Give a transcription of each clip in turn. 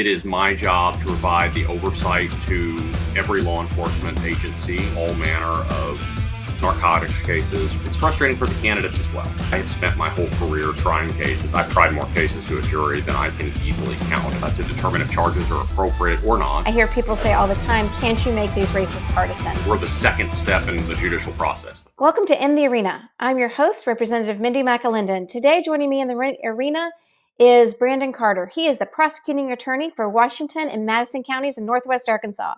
It is my job to provide the oversight to every law enforcement agency, all manner of narcotics cases. It's frustrating for the candidates as well. I have spent my whole career trying cases. I've tried more cases to a jury than I can easily count to determine if charges are appropriate or not. I hear people say all the time, can't you make these races partisan? We're the second step in the judicial process. Welcome to In the Arena. I'm your host, Representative Mindy McAlindon. Today, joining me in the arena is Brandon Carter. He is the prosecuting attorney for Washington and Madison Counties in Northwest Arkansas.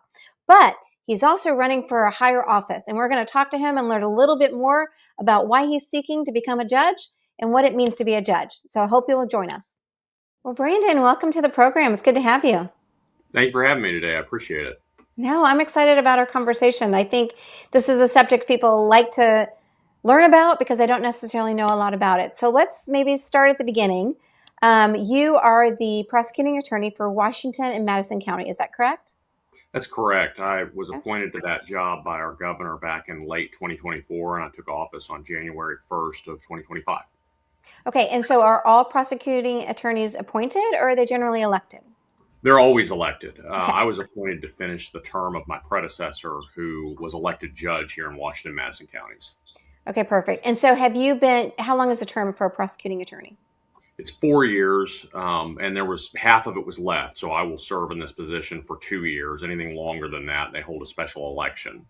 But he's also running for a higher office, and we're going to talk to him and learn a little bit more about why he's seeking to become a judge and what it means to be a judge. So I hope you'll join us. Well, Brandon, welcome to the program. It's good to have you. Thank you for having me today. I appreciate it. No, I'm excited about our conversation. I think this is a subject people like to learn about because they don't necessarily know a lot about it. So let's maybe start at the beginning. You are the prosecuting attorney for Washington and Madison County. Is that correct? That's correct. I was appointed to that job by our governor back in late 2024, and I took office on January 1st of 2025. Okay, and so are all prosecuting attorneys appointed, or are they generally elected? They're always elected. I was appointed to finish the term of my predecessor, who was elected judge here in Washington and Madison Counties. Okay, perfect. And so how long is the term for a prosecuting attorney? It's 4 years, and there was half of it was left. So I will serve in this position for 2 years. Anything longer than that, they hold a special election.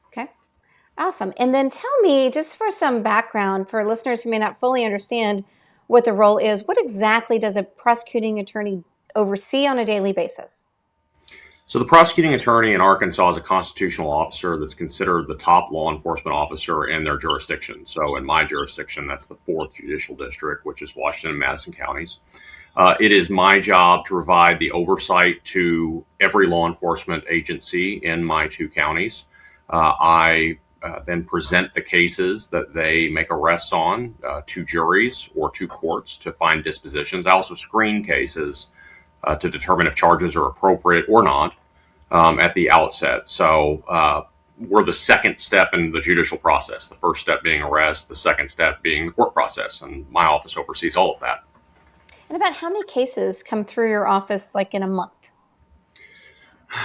Okay, awesome. And then tell me, just for some background for listeners who may not fully understand what the role is, what exactly does a prosecuting attorney oversee on a daily basis? So the prosecuting attorney in Arkansas is a constitutional officer that's considered the top law enforcement officer in their jurisdiction. So in my jurisdiction, that's the 4th Judicial District, which is Washington and Madison Counties. It is my job to provide the oversight to every law enforcement agency in my 2 counties. I then present the cases that they make arrests on to juries or to courts to find dispositions. I also screen cases to determine if charges are appropriate or not at the outset. So we're the second step in the judicial process, the first step being arrest, the second step being the court process, and my office oversees all of that. And about how many cases come through your office like in a month?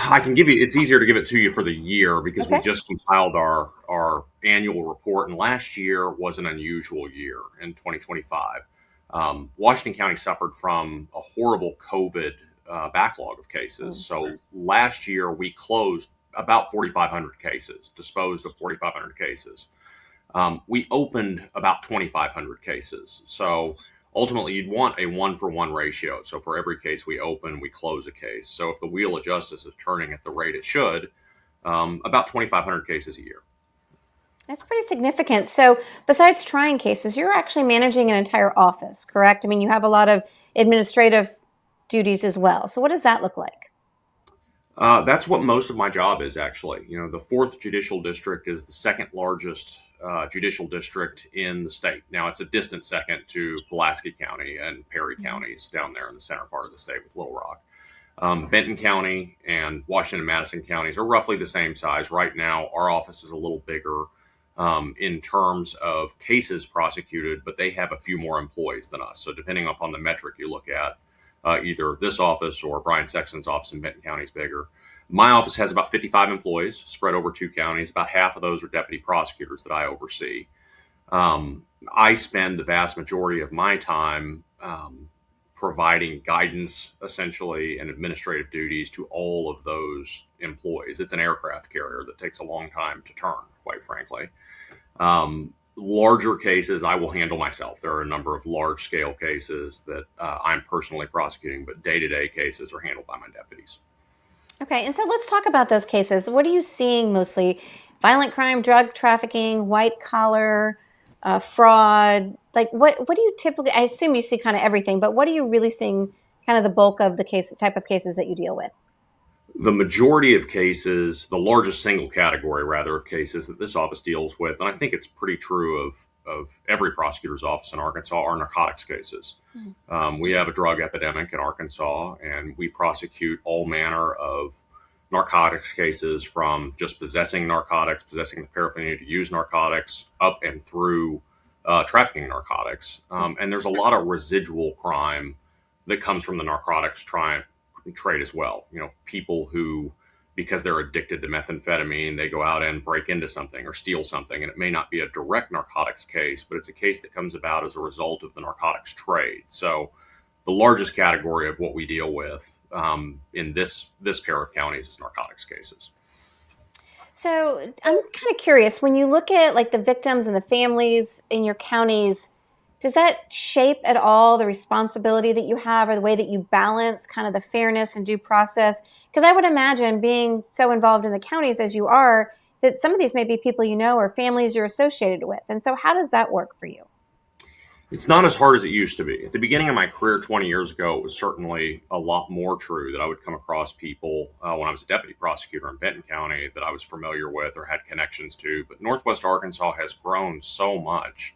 I can give you, it's easier to give it to you for the year because we just compiled our annual report, and last year was an unusual year in 2025. Washington County suffered from a horrible COVID backlog of cases. So last year we closed about 4,500 cases, disposed of 4,500 cases. We opened about 2,500 cases. So ultimately you'd want a 1-for-1 ratio. So for every case we open, we close a case. So if the wheel of justice is turning at the rate it should, about 2,500 cases a year. That's pretty significant. So besides trying cases, you're actually managing an entire office, correct? I mean, you have a lot of administrative duties as well. So what does that look like? That's what most of my job is, actually. You know, the 4th Judicial District is the second largest judicial district in the state. Now, it's a distant second to Pulaski County and Perry counties down there in the center part of the state with Little Rock. Benton County and Washington and Madison counties are roughly the same size. Right now, our office is a little bigger in terms of cases prosecuted, but they have a few more employees than us. So depending upon the metric you look at, either this office or Brian Sexton's office in Benton County is bigger. My office has about 55 employees spread over 2 counties. About half of those are deputy prosecutors that I oversee. I spend the vast majority of my time providing guidance, essentially, and administrative duties to all of those employees. It's an aircraft carrier that takes a long time to turn, quite frankly. Larger cases, I will handle myself. There are a number of large-scale cases that I'm personally prosecuting, but day-to-day cases are handled by my deputies. Okay, and so let's talk about those cases. What are you seeing mostly? Violent crime, drug trafficking, white-collar, fraud? Like, what do you typically, I assume you see kind of everything, but what are you really seeing kind of the bulk of the type of cases that you deal with? The majority of cases, the largest single category, rather, of cases that this office deals with, and I think it's pretty true of every prosecutor's office in Arkansas, are narcotics cases. We have a drug epidemic in Arkansas, and we prosecute all manner of narcotics cases, from just possessing narcotics, possessing the paraphernalia to use narcotics, up and through trafficking narcotics. And there's a lot of residual crime that comes from the trade as well. People who, because they're addicted to methamphetamine, they go out and break into something or steal something. And it may not be a direct narcotics case, but it's a case that comes about as a result of the narcotics trade. So the largest category of what we deal with in this pair of counties is narcotics cases. So I'm kind of curious, when you look at like the victims and the families in your counties, does that shape at all the responsibility that you have or the way that you balance kind of the fairness and due process? Because I would imagine, being so involved in the counties as you are, that some of these may be people you know or families you're associated with. And so how does that work for you? It's not as hard as it used to be. At the beginning of my career 20 years ago, it was certainly a lot more true that I would come across people when I was a deputy prosecutor in Benton County that I was familiar with or had connections to. But Northwest Arkansas has grown so much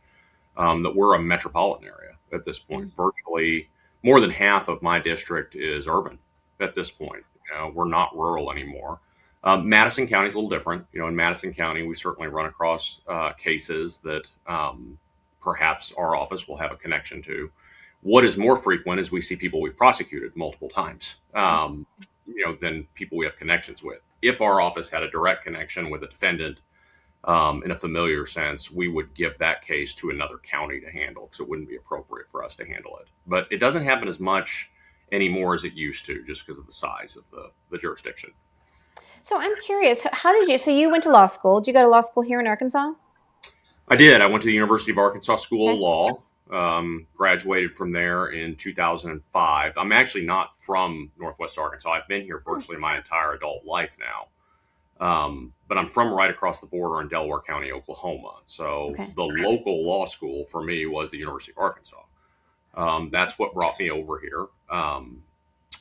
that we're a metropolitan area at this point. Virtually more than half of my district is urban at this point. We're not rural anymore. Madison County is a little different. In Madison County, we certainly run across cases that perhaps our office will have a connection to. What is more frequent is we see people we've prosecuted multiple times, than people we have connections with. If our office had a direct connection with a defendant in a familiar sense, we would give that case to another county to handle because it wouldn't be appropriate for us to handle it. But it doesn't happen as much anymore as it used to, just because of the size of the jurisdiction. So I'm curious, so you went to law school. Did you go to law school here in Arkansas? I did. I went to the University of Arkansas School of Law, graduated from there in 2005. I'm actually not from Northwest Arkansas. I've been here virtually my entire adult life now. But I'm from right across the border in Delaware County, Oklahoma. So the local law school for me was the University of Arkansas. That's what brought me over here.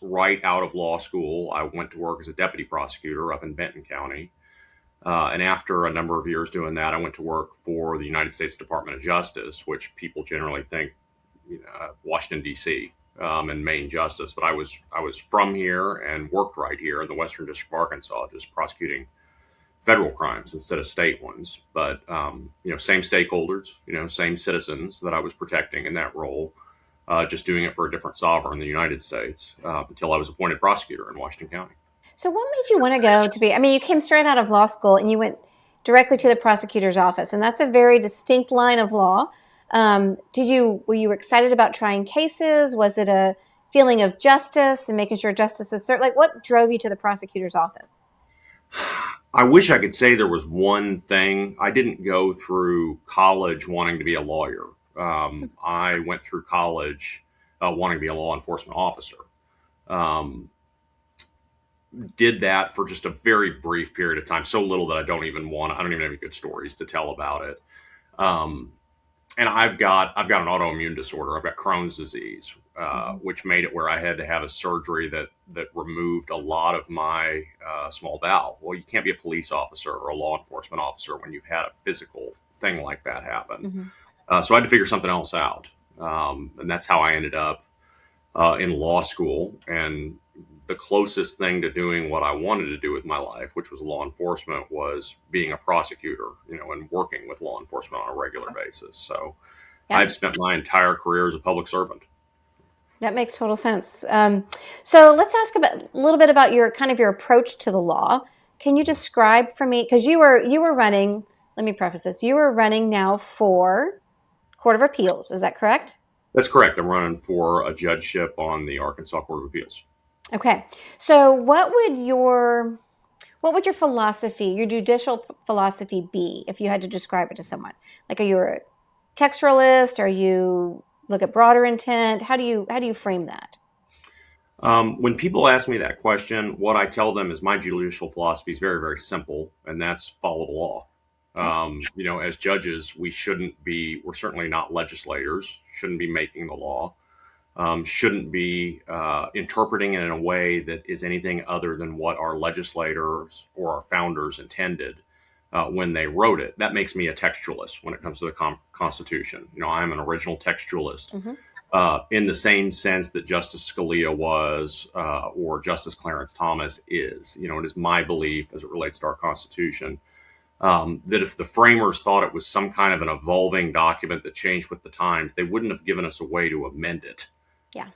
Right out of law school, I went to work as a deputy prosecutor up in Benton County. And after a number of years doing that, I went to work for the United States Department of Justice, which people generally think, Washington, D.C. And Main Justice. But I was from here and worked right here in the Western District of Arkansas, just prosecuting federal crimes instead of state ones. But, same stakeholders, same citizens that I was protecting in that role, just doing it for a different sovereign, the United States, until I was appointed prosecutor in Washington County. So what made you want to go to be, you came straight out of law school and you went directly to the prosecutor's office, and that's a very distinct line of law. Were you excited about trying cases? Was it a feeling of justice and making sure justice is served? Like, what drove you to the prosecutor's office? I wish I could say there was one thing. I didn't go through college wanting to be a lawyer. I went through college wanting to be a law enforcement officer. Did that for just a very brief period of time, so little that I don't even have any good stories to tell about it. And I've got an autoimmune disorder. I've got Crohn's disease, which made it where I had to have a surgery that removed a lot of my small bowel. Well, you can't be a police officer or a law enforcement officer when you've had a physical thing like that happen. So I had to figure something else out. And that's how I ended up in law school. And the closest thing to doing what I wanted to do with my life, which was law enforcement, was being a prosecutor, and working with law enforcement on a regular basis. So I've spent my entire career as a public servant. That makes total sense. So let's ask a little bit about your approach to the law. Can you describe for me, because you were running, let me preface this, you were running now for Court of Appeals, is that correct? That's correct. I'm running for a judgeship on the Arkansas Court of Appeals. Okay. So what would your philosophy, your judicial philosophy be if you had to describe it to someone? Like, are you a textualist? Are you look at broader intent? How do you frame that? When people ask me that question, what I tell them is my judicial philosophy is very, very simple, and that's follow the law. As judges, we're certainly not legislators, shouldn't be making the law. Shouldn't be interpreting it in a way that is anything other than what our legislators or our founders intended when they wrote it. That makes me a textualist when it comes to the Constitution. I'm an original textualist in the same sense that Justice Scalia was or Justice Clarence Thomas is. It is my belief as it relates to our Constitution that if the framers thought it was some kind of an evolving document that changed with the times, they wouldn't have given us a way to amend it. Yeah.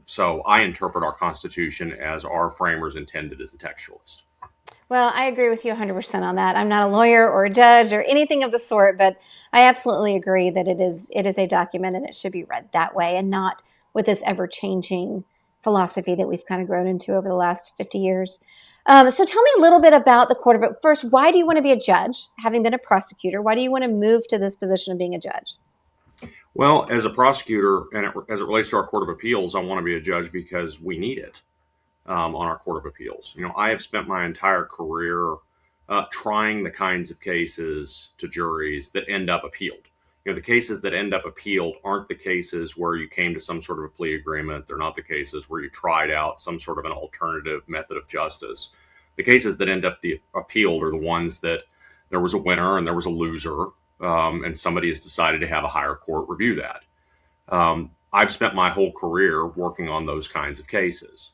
So I interpret our Constitution as our framers intended as a textualist. Well, I agree with you 100% on that. I'm not a lawyer or a judge or anything of the sort, but I absolutely agree that it is a document and it should be read that way and not with this ever-changing philosophy that we've kind of grown into over the last 50 years. So tell me a little bit about the court of, first, why do you want to be a judge, having been a prosecutor? Why do you want to move to this position of being a judge? Well, as a prosecutor, and as it relates to our Court of Appeals, I want to be a judge because we need it on our Court of Appeals. I have spent my entire career trying the kinds of cases to juries that end up appealed. The cases that end up appealed aren't the cases where you came to some sort of a plea agreement. They're not the cases where you tried out some sort of an alternative method of justice. The cases that end up appealed are the ones that there was a winner and there was a loser, and somebody has decided to have a higher court review that. I've spent my whole career working on those kinds of cases.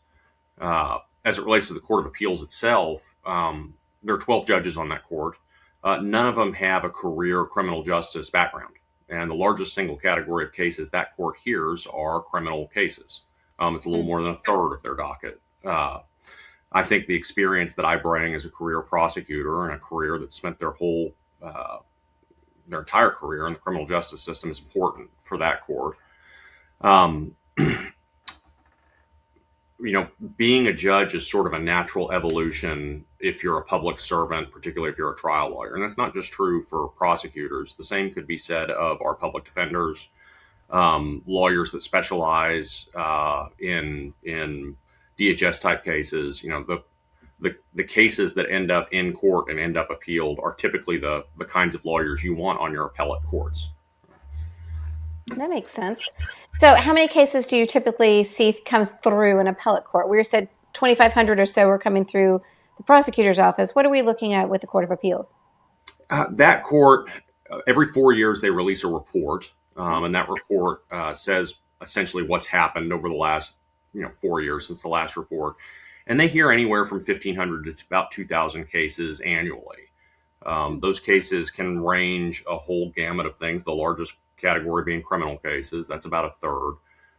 As it relates to the Court of Appeals itself, there are 12 judges on that court. None of them have a career criminal justice background. And the largest single category of cases that court hears are criminal cases. It's a little more than a third of their docket. I think the experience that I bring as a career prosecutor and a career that spent their entire career in the criminal justice system is important for that court. Being a judge is sort of a natural evolution if you're a public servant, particularly if you're a trial lawyer. And that's not just true for prosecutors. The same could be said of our public defenders, lawyers that specialize in DHS type cases. The cases that end up in court and end up appealed are typically the kinds of lawyers you want on your appellate courts. That makes sense. So how many cases do you typically see come through an appellate court? We said 2,500 or so are coming through the prosecutor's office. What are we looking at with the Court of Appeals? That court, every 4 years, they release a report, and that report says essentially what's happened over the last 4 years since the last report. And they hear anywhere from 1,500 to about 2,000 cases annually. Those cases can range a whole gamut of things, the largest category being criminal cases. That's about a third.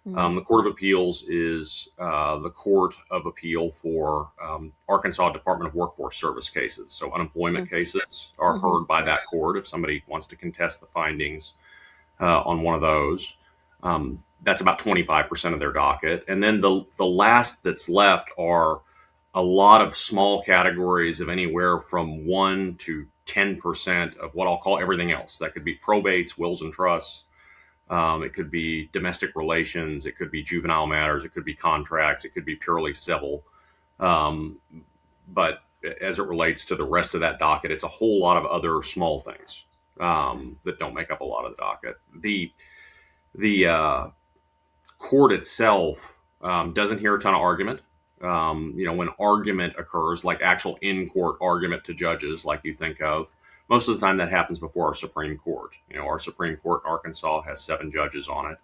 The Court of Appeals is the court of appeal for Arkansas Department of Workforce Service cases. So unemployment cases are heard by that court if somebody wants to contest the findings on one of those. That's about 25% of their docket. And then the last that's left are a lot of small categories of anywhere from 1 to 10% of what I'll call everything else. That could be probates, wills and trusts. It could be domestic relations. It could be juvenile matters. It could be contracts. It could be purely civil. But as it relates to the rest of that docket, it's a whole lot of other small things that don't make up a lot of the docket. The court itself doesn't hear a ton of argument. When argument occurs, like actual in-court argument to judges, like you think of, most of the time that happens before our Supreme Court. Our Supreme Court in Arkansas has 7 judges on it.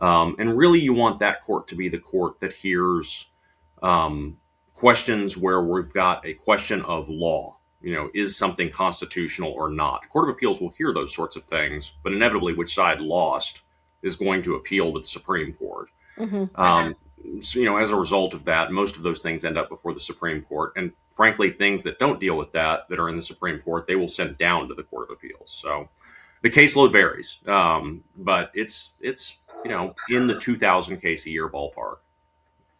And really you want that court to be the court that hears questions where we've got a question of law. Is something constitutional or not? Court of Appeals will hear those sorts of things, but inevitably which side lost is going to appeal to the Supreme Court. So, as a result of that, most of those things end up before the Supreme Court. And frankly, things that don't deal with that are in the Supreme Court, they will send down to the Court of Appeals. So the caseload varies, but it's in the 2,000 case a year ballpark.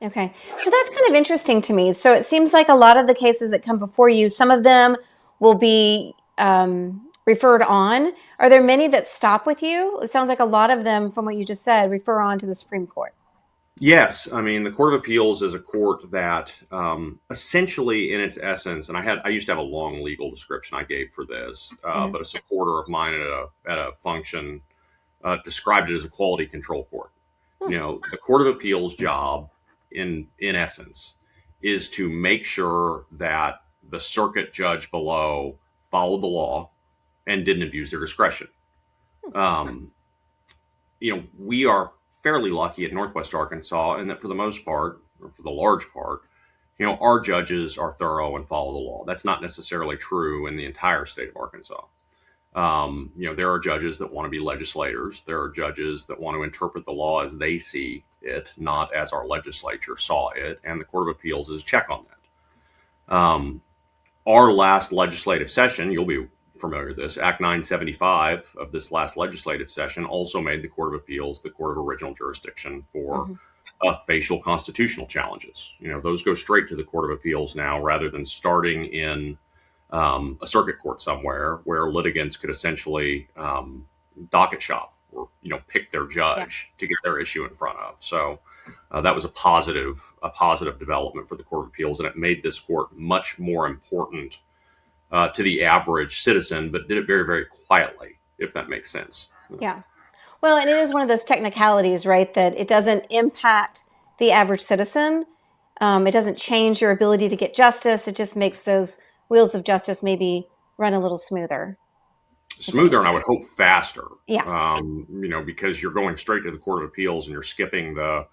Okay. So that's kind of interesting to me. So it seems like a lot of the cases that come before you, some of them will be referred on. Are there many that stop with you? It sounds like a lot of them, from what you just said, refer on to the Supreme Court. Yes, I mean the Court of Appeals is a court that essentially, in its essence, and I used to have a long legal description I gave for this, but a supporter of mine at a function described it as a quality control court. The Court of Appeals' job, in essence, is to make sure that the circuit judge below followed the law and didn't abuse their discretion. We are fairly lucky at Northwest Arkansas, and that for the most part, or for the large part, our judges are thorough and follow the law. That's not necessarily true in the entire state of Arkansas. There are judges that want to be legislators. There are judges that want to interpret the law as they see it, not as our legislature saw it, and the Court of Appeals is a check on that. Our last legislative session, you'll be familiar with this, Act 975 of this last legislative session also made the Court of Appeals the court of original jurisdiction for facial constitutional challenges. Those go straight to the Court of Appeals now rather than starting in a circuit court somewhere where litigants could essentially docket shop or pick their judge to get their issue in front of. So that was a positive development for the Court of Appeals, and it made this court much more important to the average citizen, but did it very, very quietly, if that makes sense. Yeah. Well, and it is one of those technicalities, right, that it doesn't impact the average citizen. It doesn't change your ability to get justice. It just makes those wheels of justice maybe run a little smoother. And I would hope faster. Yeah. Because you're going straight to the Court of Appeals and you're skipping the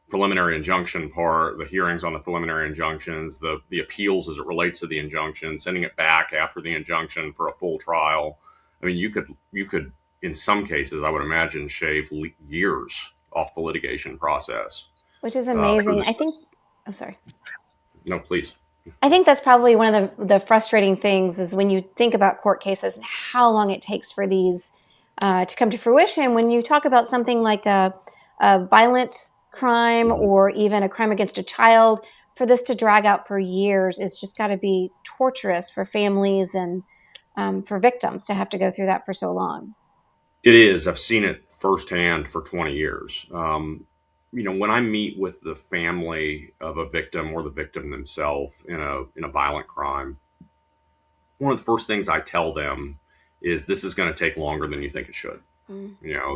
preliminary injunction part, the hearings on the preliminary injunctions, the appeals as it relates to the injunction, sending it back after the injunction for a full trial. I mean, you could in some cases, I would imagine, shave years off the litigation process. Which is amazing. I'm sorry. No, please. I think that's probably one of the frustrating things is when you think about court cases and how long it takes for these to come to fruition. When you talk about something like a violent crime or even a crime against a child, for this to drag out for years is just got to be torturous for families and for victims to have to go through that for so long. It is. I've seen it firsthand for 20 years. When I meet with the family of a victim or the victim themselves in a violent crime, one of the first things I tell them is this is going to take longer than you think it should.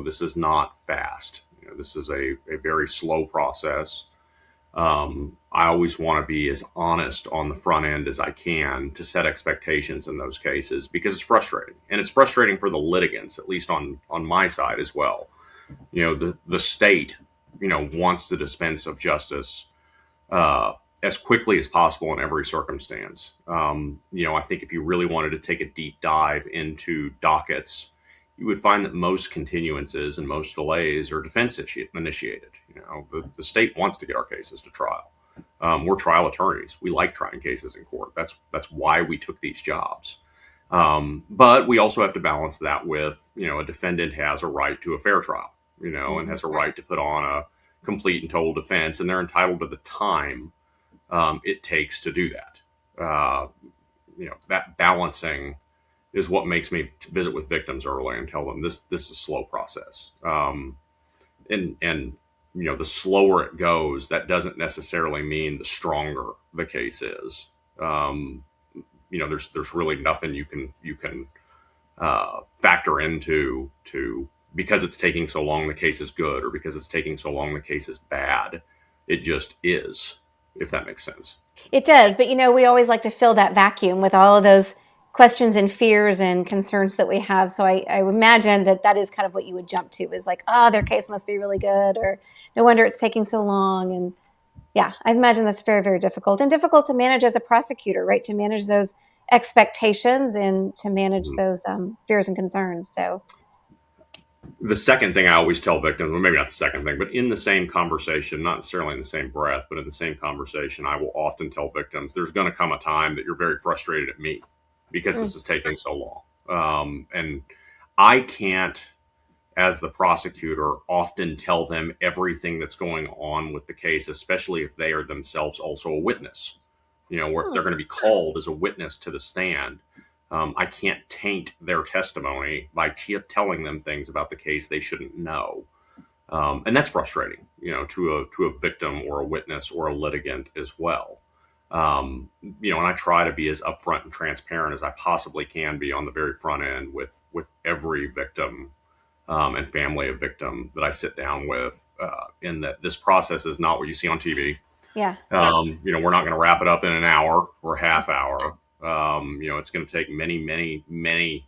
This is not fast. This is a very slow process. I always want to be as honest on the front end as I can to set expectations in those cases because it's frustrating. And it's frustrating for the litigants, at least on my side as well. The state, wants to dispense of justice as quickly as possible in every circumstance. I think if you really wanted to take a deep dive into dockets, you would find that most continuances and most delays are defense initiated. The state wants to get our cases to trial. We're trial attorneys. We like trying cases in court. That's why we took these jobs. But we also have to balance that with, a defendant has a right to a fair trial, and has a right to put on a complete and total defense, and they're entitled to the time it takes to do that. That balancing is what makes me visit with victims early and tell them this is a slow process. And the slower it goes, that doesn't necessarily mean the stronger the case is. There's really nothing you can factor into because it's taking so long the case is good, or because it's taking so long the case is bad. It just is, if that makes sense. It does, but we always like to fill that vacuum with all of those questions and fears and concerns that we have. So I imagine that is kind of what you would jump to, is like, their case must be really good, or no wonder it's taking so long. And yeah, I imagine that's very, very difficult, and difficult to manage as a prosecutor, right? To manage those expectations and to manage those fears and concerns. So the second thing I always tell victims, well, maybe not the second thing, but in the same conversation, not necessarily in the same breath, but in the same conversation, I will often tell victims, there's going to come a time that you're very frustrated at me because this is taking so long. And I can't, as the prosecutor, often tell them everything that's going on with the case, especially if they are themselves also a witness, or if they're going to be called as a witness to the stand. I can't taint their testimony by telling them things about the case they shouldn't know. And that's frustrating, to a victim or a witness or a litigant as well. And I try to be as upfront and transparent as I possibly can be on the very front end with every victim and family of victim that I sit down with, in that this process is not what you see on TV. Yeah. We're not going to wrap it up in an hour or a half hour. It's going to take many, many, many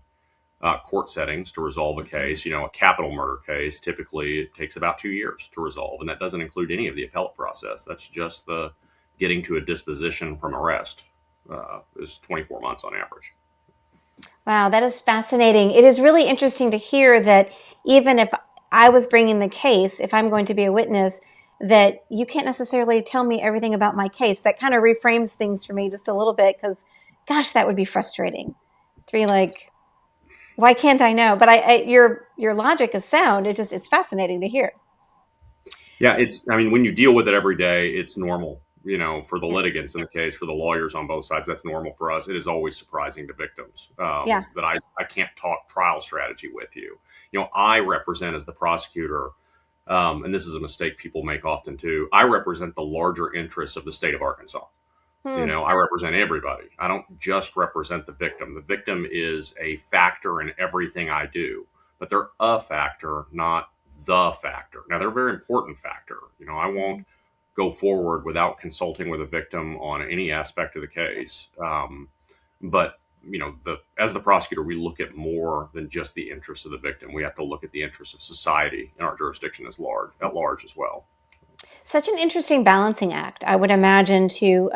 court settings to resolve a case. A capital murder case, typically it takes about 2 years to resolve. And that doesn't include any of the appellate process. That's just the getting to a disposition from arrest is 24 months on average. Wow, that is fascinating. It is really interesting to hear that even if I was bringing the case, if I'm going to be a witness, that you can't necessarily tell me everything about my case. That kind of reframes things for me just a little bit, because gosh, that would be frustrating to be like, why can't I know? But your logic is sound. It's fascinating to hear. Yeah, I mean, when you deal with it every day, it's normal. For the Yeah. litigants in the case, for the lawyers on both sides, that's normal for us. It is always surprising to victims Yeah. that I can't talk trial strategy with you. I represent as the prosecutor, and this is a mistake people make often too. I represent the larger interests of the state of Arkansas. Hmm. I represent everybody. I don't just represent the victim. The victim is a factor in everything I do, but they're a factor, not the factor. Now, they're a very important factor. I won't go forward without consulting with a victim on any aspect of the case. But as the prosecutor, we look at more than just the interests of the victim. We have to look at the interests of society in our jurisdiction at large as well. Such an interesting balancing act, I would imagine, to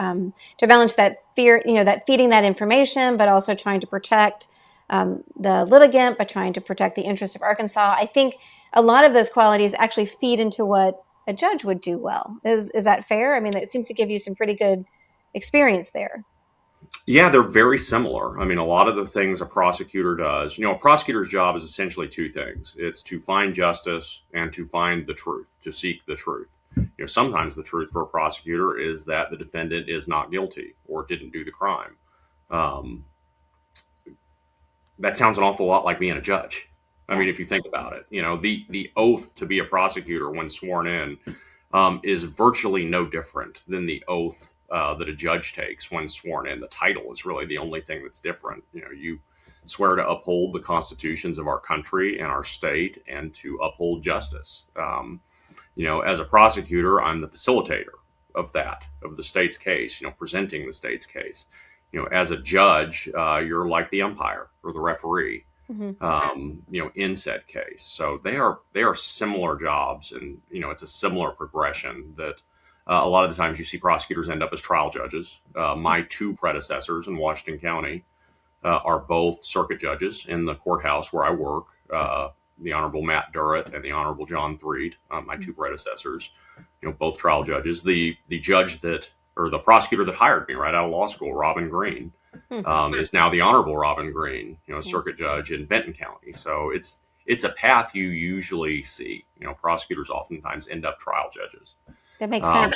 balance that fear, that feeding that information, but also trying to protect the litigant, but trying to protect the interests of Arkansas. I think a lot of those qualities actually feed into what a judge would do well. Is that fair? I mean, it seems to give you some pretty good experience there. Yeah, they're very similar. I mean, a lot of the things a prosecutor does, a prosecutor's job is essentially two things. It's to find justice and to find the truth, to seek the truth. Sometimes the truth for a prosecutor is that the defendant is not guilty or didn't do the crime. Um, that sounds an awful lot like being a judge. I mean, if you think about it, the oath to be a prosecutor when sworn in is virtually no different than the oath that a judge takes when sworn in. The title is really the only thing that's different. You swear to uphold the constitutions of our country and our state and to uphold justice. As a prosecutor, I'm the facilitator of the state's case, presenting the state's case. As a judge, you're like the umpire or the referee, in said case. So they are similar jobs, and it's a similar progression that a lot of the times you see prosecutors end up as trial judges. My two predecessors in Washington County are both circuit judges in the courthouse where I work. The Honorable Matt Durrett and the Honorable John Threed, my two predecessors, both trial judges. The prosecutor that hired me right out of law school, Robin Green, is now the Honorable Robin Green, circuit judge in Benton County. So it's a path you usually see. Prosecutors oftentimes end up trial judges. That makes sense.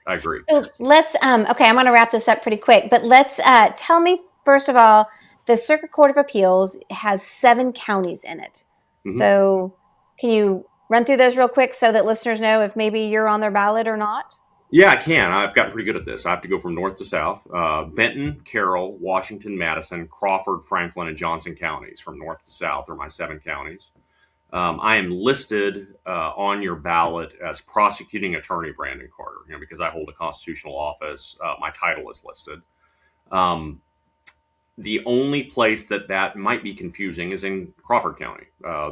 I agree. So let's, okay, I'm going to wrap this up pretty quick, but let's tell me, first of all, the Circuit Court of Appeals has 7 counties in it. Mm-hmm. So can you run through those real quick so that listeners know if maybe you're on their ballot or not? Yeah, I can. I've gotten pretty good at this. I have to go from north to south. Benton, Carroll, Washington, Madison, Crawford, Franklin, and Johnson counties from north to south are my 7 counties. I am listed on your ballot as Prosecuting Attorney Brandon Carter, because I hold a constitutional office. My title is listed. The only place that might be confusing is in Crawford County.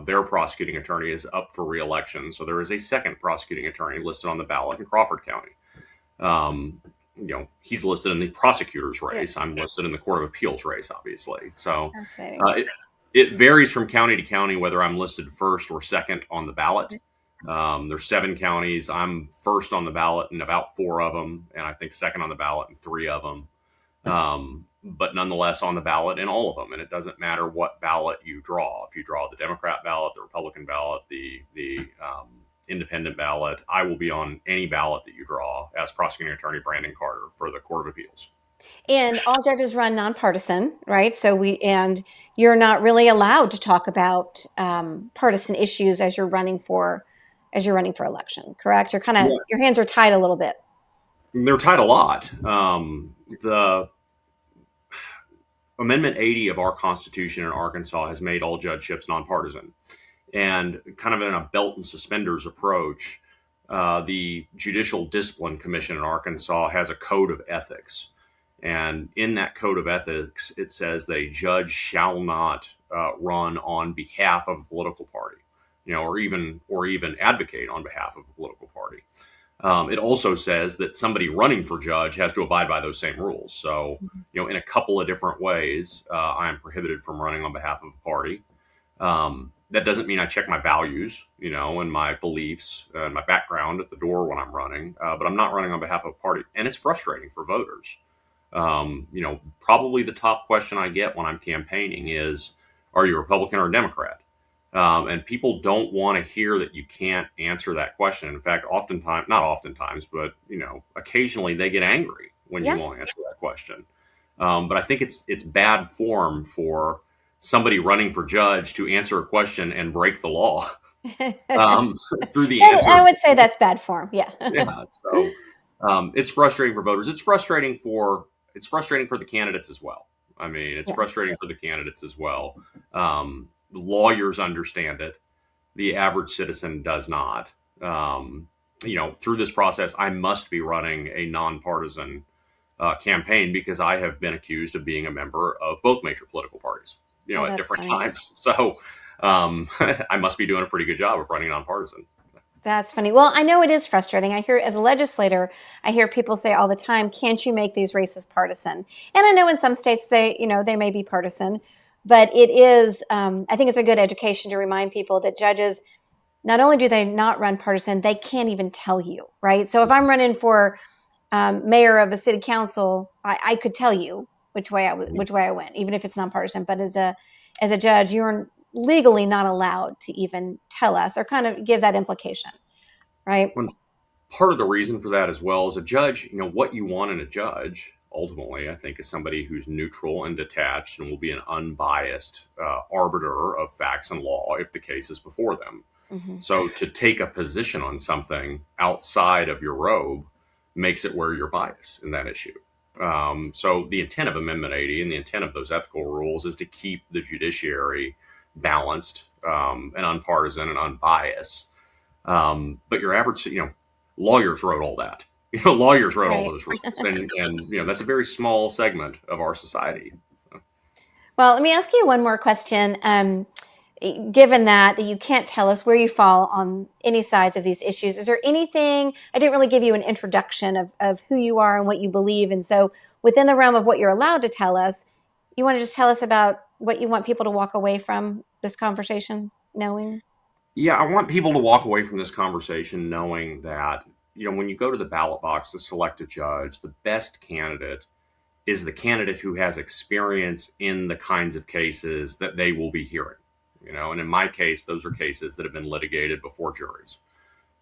Their prosecuting attorney is up for re-election, so there is a second prosecuting attorney listed on the ballot in Crawford County. He's listed in the prosecutor's race. I'm listed in the Court of Appeals race, obviously. So it varies from county to county whether I'm listed first or second on the ballot. There's 7 counties. I'm first on the ballot in about 4 of them, and I think second on the ballot in 3 of them. But nonetheless on the ballot in all of them. And it doesn't matter what ballot you draw. If you draw the Democrat ballot, the Republican ballot, the independent ballot, I will be on any ballot that you draw as Prosecuting Attorney Brandon Carter for the Court of Appeals. And all judges run nonpartisan, right? So and you're not really allowed to talk about partisan issues as you're running for election, correct? You're kind of, your hands are tied a little bit. They're tied a lot. The Amendment 80 of our Constitution in Arkansas has made all judgeships nonpartisan. And kind of in a belt and suspenders approach, the Judicial Discipline Commission in Arkansas has a code of ethics. And in that code of ethics, it says that a judge shall not run on behalf of a political party, or even advocate on behalf of a political party. It also says that somebody running for judge has to abide by those same rules. So, in a couple of different ways, I am prohibited from running on behalf of a party. That doesn't mean I check my values, and my beliefs and my background at the door when I'm running. But I'm not running on behalf of a party, and it's frustrating for voters. Probably the top question I get when I'm campaigning is, "Are you a Republican or a Democrat?" And people don't want to hear that you can't answer that question. In fact, oftentimes, not oftentimes, but occasionally they get angry when you Yeah. won't answer that question. But I think it's bad form for somebody running for judge to answer a question and break the law um, through the I answer. would say that's bad form. Yeah. Yeah, so it's frustrating for voters. It's frustrating for the candidates as well. I mean, it's Yeah. frustrating for the candidates as well. Lawyers understand it. The average citizen does not. Through this process, I must be running a nonpartisan campaign because I have been accused of being a member of both major political parties, Oh, at that's different funny. times. So I must be doing a pretty good job of running nonpartisan. That's funny. Well, I know it is frustrating. I hear, as a legislator, I hear people say all the time, "Can't you make these races partisan?" And I know in some states they may be partisan, but it is. I think it's a good education to remind people that judges, not only do they not run partisan, they can't even tell you, right? So if I'm running for mayor of a city council, I could tell you which way I went, even if it's nonpartisan. But as a judge, you're legally not allowed to even tell us or kind of give that implication, right? When part of the reason for that as well as a judge, what you want in a judge ultimately, I think, is somebody who's neutral and detached and will be an unbiased arbiter of facts and law if the case is before them. Mm-hmm. So to take a position on something outside of your robe makes it where you're biased in that issue. So the intent of Amendment 80 and the intent of those ethical rules is to keep the judiciary balanced and unpartisan and unbiased. But your average, lawyers wrote all that. Lawyers wrote all Right. those rules, and that's a very small segment of our society. Well, let me ask you one more question. Given that you can't tell us where you fall on any sides of these issues, is there anything? I didn't really give you an introduction of who you are and what you believe, and so within the realm of what you're allowed to tell us, you want to just tell us about what you want people to walk away from this conversation knowing? Yeah, I want people to walk away from this conversation knowing that when you go to the ballot box to select a judge, the best candidate is the candidate who has experience in the kinds of cases that they will be hearing. And in my case, those are cases that have been litigated before juries.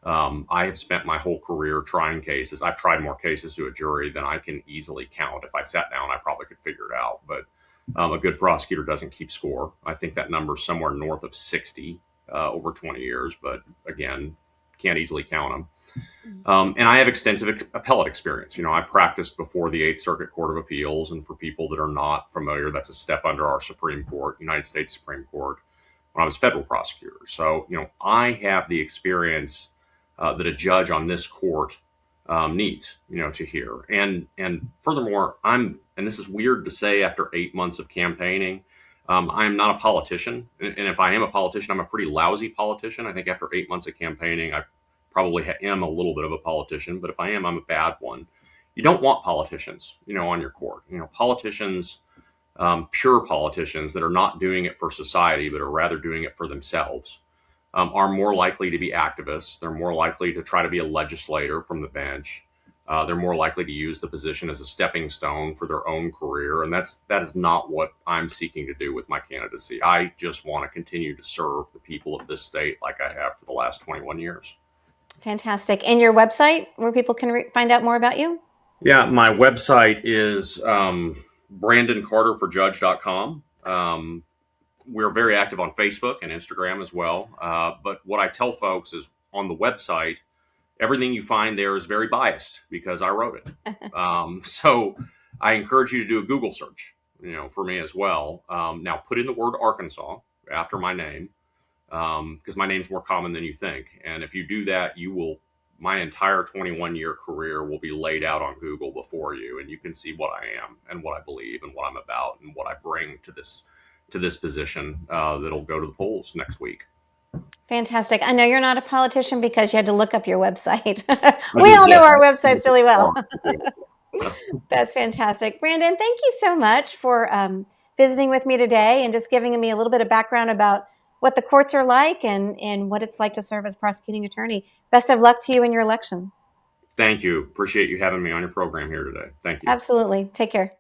I have spent my whole career trying cases. I've tried more cases to a jury than I can easily count. If I sat down, I probably could figure it out. But a good prosecutor doesn't keep score. I think that number is somewhere north of 60 over 20 years. But again, can't easily count them. And I have extensive appellate experience. I practiced before the Eighth Circuit Court of Appeals. And for people that are not familiar, that's a step under our Supreme Court, United States Supreme Court, when I was federal prosecutor. So, I have the experience that a judge on this court needs, to hear. And furthermore, and this is weird to say after 8 months of campaigning, I am not a politician. And if I am a politician, I'm a pretty lousy politician. I think after 8 months of campaigning, I probably am a little bit of a politician, but if I am, I'm a bad one. You don't want politicians, on your court. Politicians, pure politicians that are not doing it for society, but are rather doing it for themselves, are more likely to be activists. They're more likely to try to be a legislator from the bench. They're more likely to use the position as a stepping stone for their own career. And that is not what I'm seeking to do with my candidacy. I just want to continue to serve the people of this state like I have for the last 21 years. Fantastic. And your website where people can find out more about you? Yeah, my website is BrandonCarterForJudge.com. We're very active on Facebook and Instagram as well. But what I tell folks is on the website, everything you find there is very biased because I wrote it. So I encourage you to do a Google search, for me as well. Now put in the word Arkansas after my name, because my name's more common than you think. And if you do that, my entire 21-year career will be laid out on Google before you, and you can see what I am and what I believe and what I'm about and what I bring to this position that'll go to the polls next week. Fantastic. I know you're not a politician because you had to look up your website. We all know our websites really well. That's fantastic. Brandon, thank you so much for visiting with me today and just giving me a little bit of background about what the courts are like and what it's like to serve as prosecuting attorney. Best of luck to you in your election. Thank you. Appreciate you having me on your program here today. Thank you. Absolutely. Take care.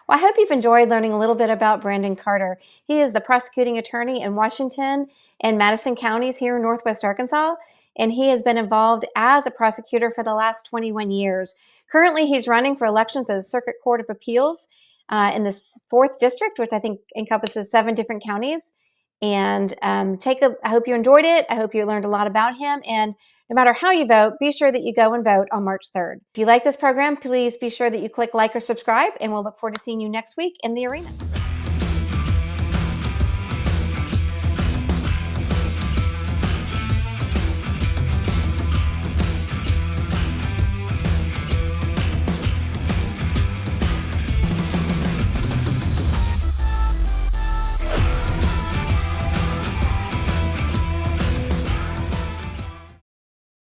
Well, I hope you've enjoyed learning a little bit about Brandon Carter. He is the prosecuting attorney in Washington and Madison Counties here in Northwest Arkansas, and he has been involved as a prosecutor for the last 21 years. Currently, he's running for election to the Circuit Court of Appeals in the 4th District, which I think encompasses 7 different counties. And I hope you enjoyed it. I hope you learned a lot about him. And no matter how you vote, be sure that you go and vote on March 3rd. If you like this program, please be sure that you click like or subscribe, and we'll look forward to seeing you next week in the arena.